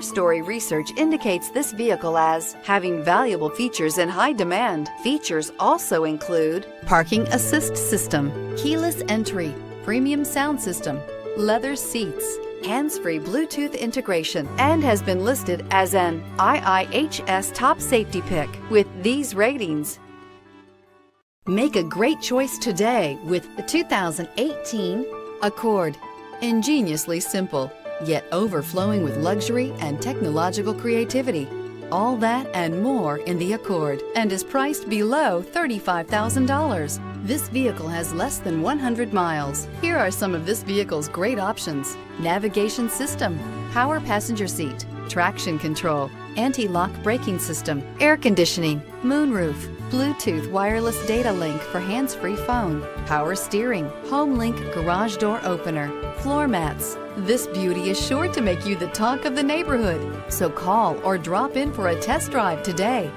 Story research indicates this vehicle as having valuable features in high demand. Features also include parking assist system, keyless entry, premium sound system, leather seats, hands-free Bluetooth integration, and has been listed as an IIHS top safety pick with these ratings. Make a great choice today with the 2018 Accord. Ingeniously simple, yet overflowing with luxury and technological creativity. All that and more in the Accord, and is priced below $35,000. This vehicle has less than 100 miles. Here are some of this vehicle's great options: navigation system, power passenger seat, traction control, anti-lock braking system, air conditioning, moonroof, Bluetooth wireless data link for hands-free phone, power steering, home link garage door opener, floor mats. This beauty is sure to make you the talk of the neighborhood. So call or drop in for a test drive today.